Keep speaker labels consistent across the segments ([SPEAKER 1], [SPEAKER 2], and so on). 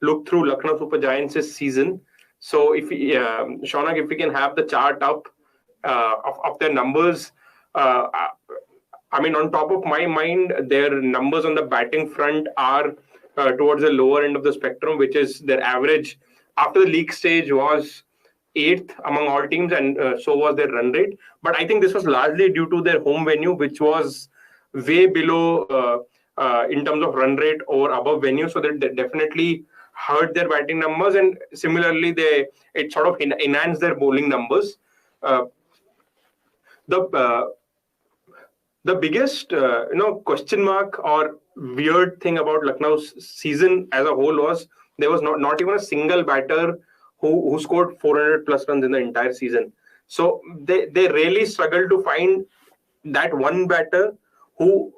[SPEAKER 1] look through Lucknow Super Giants' season. So Shaunak, if we can have the chart up of their numbers. Uh, I mean, on top of my mind, their numbers on the batting front are towards the lower end of the spectrum, which is their average after the league stage was eighth among all teams, and so was their run rate. But I think this was largely due to their home venue, which was way below in terms of run rate or above venue. So they definitely hurt their batting numbers, and similarly, it sort of enhanced their bowling numbers. Uh, the the biggest question mark or weird thing about Lucknow's season as a whole was there was not even a single batter who scored 400 plus runs in the entire season. So they really struggle to find that one batter who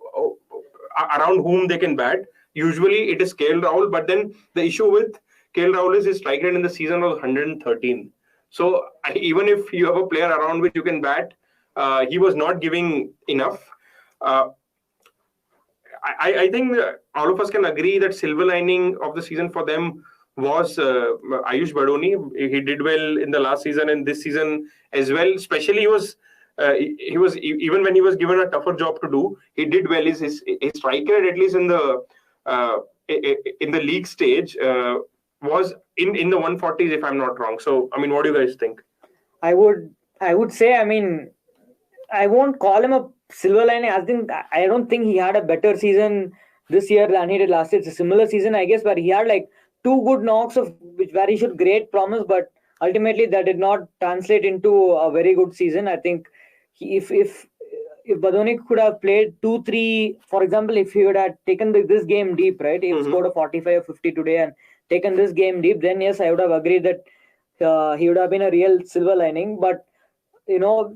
[SPEAKER 1] around whom they can bat. Usually it is KL Rahul, but then the issue with KL Rahul is his strike rate in the season was 113. So even if you have a player around which you can bat, he was not giving enough. Uh, I think all of us can agree that silver lining of the season for them was Ayush Badoni. He did well in the last season and this season as well. Especially he was even when he was given a tougher job to do, he did well. His strike rate, at least in the league stage, was in the 140s, if I'm not wrong. So I mean, what do you guys think?
[SPEAKER 2] I would say, I mean, I won't call him a silver lining. I don't think he had a better season this year than he did last year. It's a similar season, I guess, but he had like two good knocks where he showed great promise, but ultimately that did not translate into a very good season. I think if Badoni could have played 2-3, for example, if he would have taken this game deep, right? He scored a 45 or 50 today and taken this game deep, then yes, I would have agreed that he would have been a real silver lining. But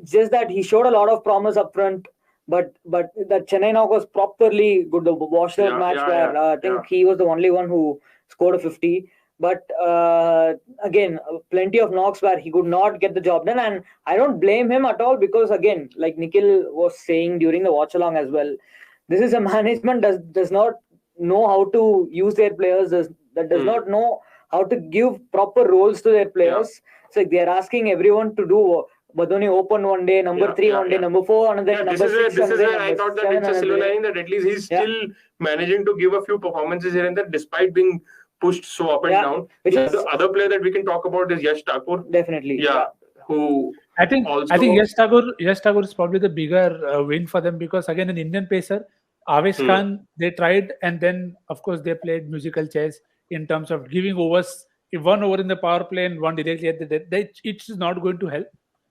[SPEAKER 2] just that he showed a lot of promise up front, but that Chennai knock was properly good. The washed out match where I think he was the only one who scored a 50. But again, plenty of knocks where he could not get the job done, and I don't blame him at all because again, like Nikhil was saying during the watch along as well, this is a management does not know how to use their players. Does not know how to give proper roles to their players. So they're asking everyone to do. Badoni open one day, number 3 one day, number 4 another day, number 6
[SPEAKER 1] This is
[SPEAKER 2] day,
[SPEAKER 1] where I thought that it's a silver lining that at least he's still managing to give a few performances here and there despite being pushed so up and down. The other player that we can talk about is Yash Thakur.
[SPEAKER 2] Definitely.
[SPEAKER 1] Who
[SPEAKER 3] I think Yash Thakur is probably the bigger win for them because again an Indian pacer, Avesh Khan, they tried and then of course they played musical chairs in terms of giving overs. If one over in the power play and one directly at the death, it's not going to help.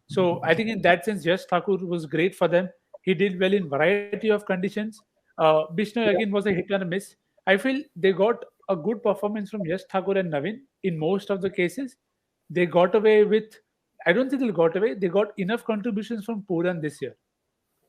[SPEAKER 3] So I think in that sense, Yash Thakur was great for them. He did well in variety of conditions. Bishnoi again was a hit and a miss. I feel they got a good performance from Yash Thakur and Navin in most of the cases. They got away with, I don't think they got away. They got enough contributions from Puran this year,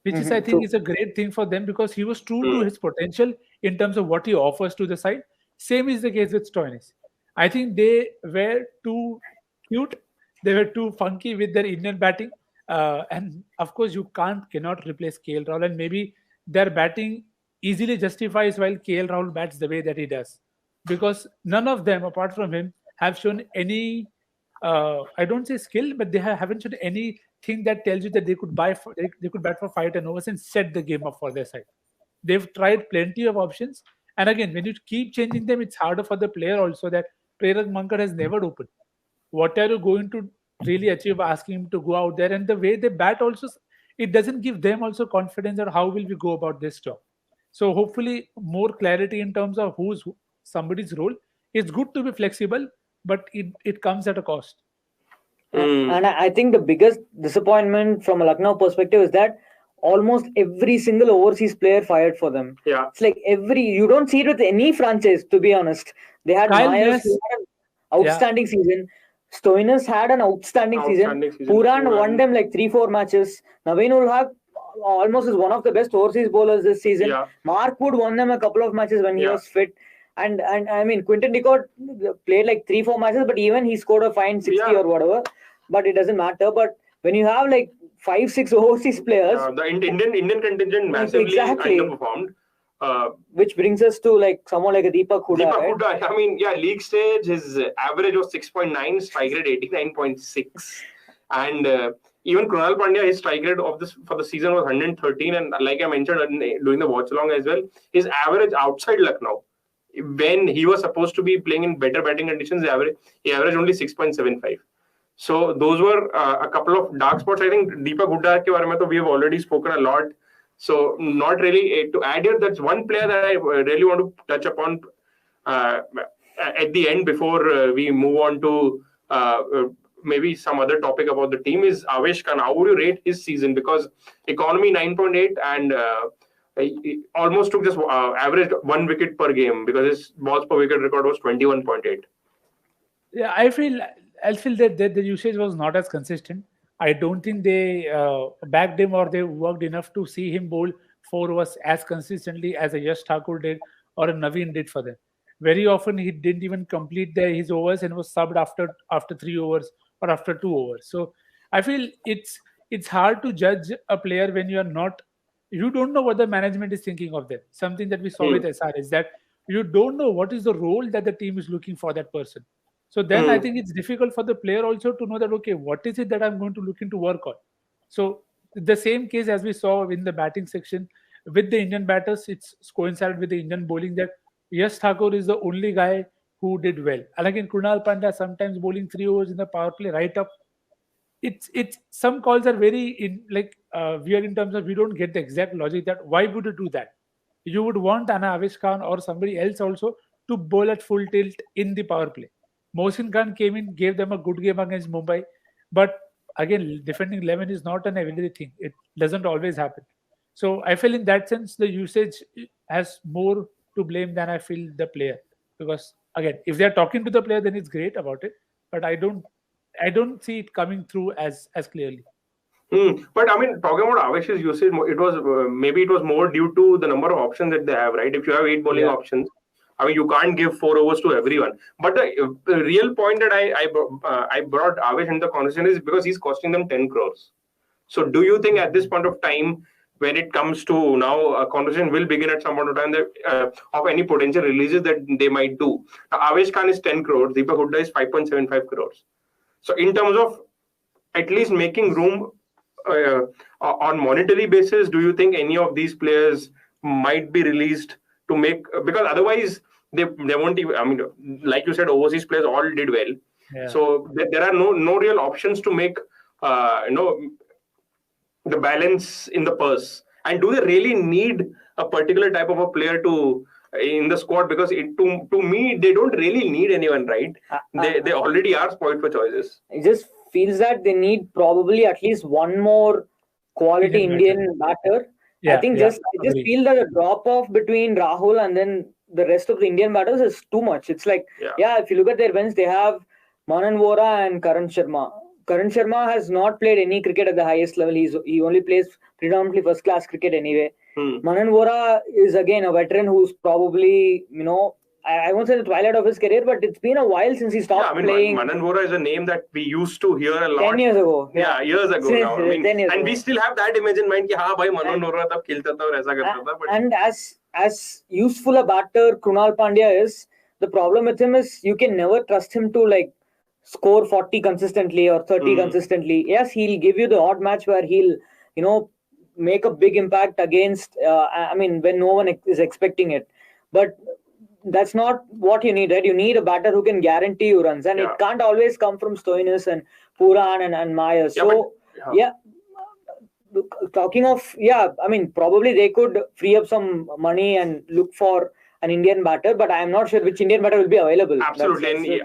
[SPEAKER 3] which is I think is a great thing for them because he was true to his potential in terms of what he offers to the side. Same is the case with Stoinis. I think they were too cute. They were too funky with their Indian batting. And of course, you cannot replace KL Rahul. And maybe their batting easily justifies while KL Rahul bats the way that he does. Because none of them, apart from him, have shown any, I don't say skill, but they haven't shown anything that tells you that they could bat for 5-10 overs and set the game up for their side. They've tried plenty of options. And again, when you keep changing them, it's harder for the player also that Prerak Mankad has never opened. What are you going to really achieve asking him to go out there? And the way they bat also, it doesn't give them also confidence on how will we go about this job. So hopefully more clarity in terms of who's somebody's role. It's good to be flexible, but it comes at a cost.
[SPEAKER 2] And I think the biggest disappointment from a Lucknow perspective is that almost every single overseas player fired for them.
[SPEAKER 1] Yeah.
[SPEAKER 2] It's like you don't see it with any franchise, to be honest. They had Myers, outstanding season. Stoinis had an outstanding season. Puran won them like 3-4 matches. Naveen ul Haq almost is one of the best overseas bowlers this season. Mark Wood won them a couple of matches when he was fit. And I mean, Quinton de Kock played like 3-4 matches, but even he scored a fine 60 or whatever. But it doesn't matter. But when you have like 5-6 overseas players,
[SPEAKER 1] the Indian contingent massively underperformed.
[SPEAKER 2] Which brings us to like someone like a Deepak Hooda.
[SPEAKER 1] Deepak
[SPEAKER 2] Right?
[SPEAKER 1] Hooda, I mean, yeah, league stage, his average was 6.9, strike rate 89.6. And even Krunal Pandya, his strike rate of this for the season was 113. And like I mentioned during the watch along as well, his average outside Lucknow, when he was supposed to be playing in better batting conditions, he averaged only 6.75. So those were a couple of dark spots. I think Deepak Hooda ke baare mein to we have already spoken a lot. So not really to add here. That's one player that I really want to touch upon at the end before we move on to maybe some other topic about the team is Avesh Khan. How would you rate his season? Because economy 9.8 and he almost took just averaged 1 wicket per game because his balls per wicket record was 21.8.
[SPEAKER 3] Yeah, I feel that the usage was not as consistent. I don't think they backed him or they worked enough to see him bowl 4 overs as consistently as a Yash Thakur did or a Naveen did for them. Very often he didn't even complete his overs and was subbed after 3 overs or after 2 overs. So I feel it's hard to judge a player when you don't know what the management is thinking of them. Something that we saw with SR is that you don't know what is the role that the team is looking for that person. So then I think it's difficult for the player also to know that, okay, what is it that I'm going to look into work on? So the same case as we saw in the batting section with the Indian batters, it's coincided with the Indian bowling that Yash Thakur is the only guy who did well. And again, Krunal Pandya sometimes bowling 3 overs in the power play right up. It's some calls are very weird in terms of we don't get the exact logic that why would you do that? You would want an Avesh Khan or somebody else also to bowl at full tilt in the power play. Mohsin Khan came in, gave them a good game against Mumbai. But again, defending 11 is not an everyday thing. It doesn't always happen. So I feel in that sense, the usage has more to blame than I feel the player. Because again, if they're talking to the player, then it's great about it. But I don't see it coming through as clearly.
[SPEAKER 1] But I mean, talking about Avesh's usage, it was maybe it was more due to the number of options that they have, right? If you have 8 bowling options, I mean, you can't give 4 overs to everyone. But the real point that I brought Avesh in the conversation is because he's costing them 10 crores. So do you think at this point of time, when it comes to now, a conversation will begin at some point of time that, of any potential releases that they might do. Now, Avesh Khan is 10 crores, Deepak Hooda is 5.75 crores. So in terms of at least making room on monetary basis, do you think any of these players might be released to make, because otherwise they won't even, I mean, like you said, overseas players all did well. Yeah. So there are no real options to make, the balance in the purse. And do they really need a particular type of a player in the squad? Because to me, they don't really need anyone, right? They already are spoiled for choices.
[SPEAKER 2] It just feels that they need probably at least one more quality Indian batter. Yeah, I think I just feel that the drop off between Rahul and then the rest of the Indian batters is too much. It's like, if you look at their bench, they have Manan Vora and Karan Sharma. Karan Sharma has not played any cricket at the highest level. He only plays predominantly first class cricket anyway. Manan Vora is again a veteran who's probably, I won't say the twilight of his career, but it's been a while since he stopped playing.
[SPEAKER 1] Manan Vora is a name that we used to hear a lot.
[SPEAKER 2] 10 years ago.
[SPEAKER 1] Yeah, years ago now. I mean,
[SPEAKER 2] 10 years
[SPEAKER 1] and
[SPEAKER 2] ago.
[SPEAKER 1] We still have that image in mind that Manan Vora tab khilta tha aur aisa karta tha.
[SPEAKER 2] And as useful a batter Krunal Pandya is, the problem with him is you can never trust him to score 40 consistently or 30 consistently. Yes, he'll give you the odd match where he'll, make a big impact against, when no one is expecting it. But that's not what you need, right? You need a batter who can guarantee you runs. And it can't always come from Stoinis and Puran and Myers. Talking of, probably they could free up some money and look for an Indian batter, but I'm not sure which Indian batter will be available.
[SPEAKER 1] Absolutely.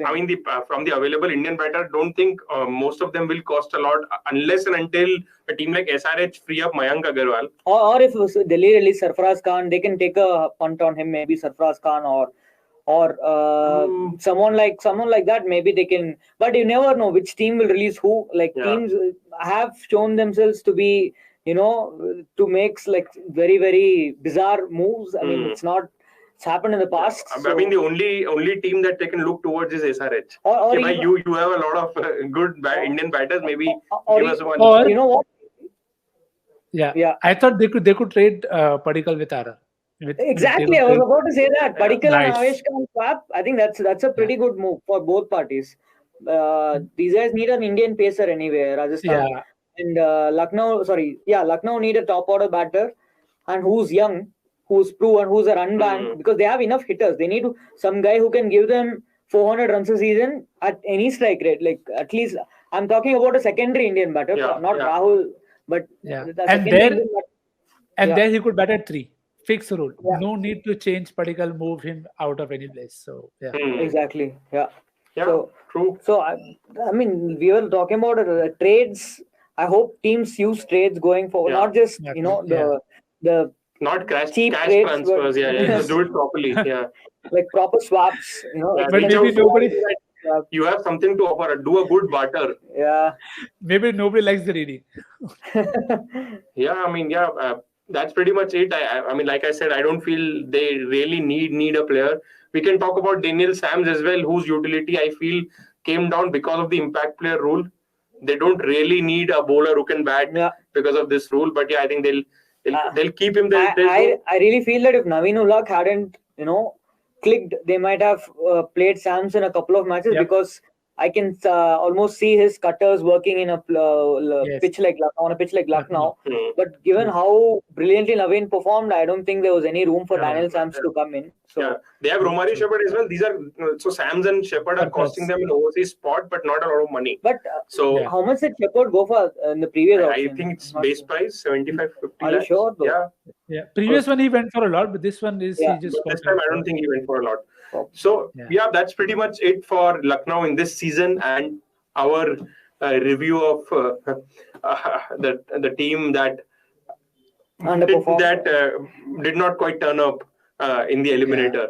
[SPEAKER 1] From the available Indian batter, don't think most of them will cost a lot unless and until a team like SRH free up Mayank Agarwal.
[SPEAKER 2] Or if Delhi release Sarfaraz Khan, they can take a punt on him, maybe Sarfaraz Khan or someone like that. Maybe they can, but you never know which team will release who. Teams have shown themselves to be, to make very, very bizarre moves. I mean, it's happened in the past.
[SPEAKER 1] The only team that they can look towards is SRH. You have a lot of good Indian batters. Maybe give us one.
[SPEAKER 2] Or you know what?
[SPEAKER 3] Yeah. I thought they could trade Padikkal with Ara.
[SPEAKER 2] Exactly, I was about to say that. Padikkal and
[SPEAKER 3] Nice.
[SPEAKER 2] Avesh Khan swap. I think that's a pretty good move for both parties. These guys need an Indian pacer anyway, Rajasthan.
[SPEAKER 3] Yeah.
[SPEAKER 2] And Lucknow need a top order batter and who's young, who's proven, who's a run bank because they have enough hitters. They need some guy who can give them 400 runs a season at any strike rate. Like at least I'm talking about a secondary Indian batter, not Rahul, but
[SPEAKER 3] Yeah.
[SPEAKER 2] the
[SPEAKER 3] And
[SPEAKER 2] secondary
[SPEAKER 3] there,
[SPEAKER 2] Indian batter.
[SPEAKER 3] there he could bat at 3. Fixed rule.
[SPEAKER 2] Yeah.
[SPEAKER 3] No need to change Padikkal, move him out of any place. So yeah.
[SPEAKER 2] Exactly. Yeah.
[SPEAKER 1] Yeah. True.
[SPEAKER 2] So I mean, we were talking about trades. I hope teams use trades going forward, not just the
[SPEAKER 1] not cash
[SPEAKER 2] trades,
[SPEAKER 1] transfers. Just do it properly. Yeah.
[SPEAKER 2] Like proper swaps.
[SPEAKER 3] But maybe nobody.
[SPEAKER 1] You have something to offer. Do a good barter.
[SPEAKER 2] Yeah.
[SPEAKER 3] Maybe nobody likes the reading.
[SPEAKER 1] That's pretty much it. I mean, like I said, I don't feel they really need a player. We can talk about Daniel Sams as well, whose utility I feel came down because of the impact player rule. They don't really need a bowler who can bat because of this rule. But I think they'll keep him there.
[SPEAKER 2] I really feel that if Naveen Ullah hadn't clicked, they might have played Sams in a couple of matches because I can almost see his cutters working in a pitch like Lucknow. But given how brilliantly Naveen performed, I don't think there was any room for Daniel Sams to come in. So
[SPEAKER 1] they have Romari Shepherd as well. These are so Sams and Shepherd are costing them an overseas spot, but not a lot of money.
[SPEAKER 2] But how much did Shepherd go for in the previous auction?
[SPEAKER 1] I think it's base price 75-50
[SPEAKER 2] Are you sure?
[SPEAKER 1] Though?
[SPEAKER 3] Yeah. Previous one he went for a lot, but this one is he just.
[SPEAKER 1] This time I don't think he went for a lot. So that's pretty much it for Lucknow in this season and our review of the team that did not quite turn up in the eliminator.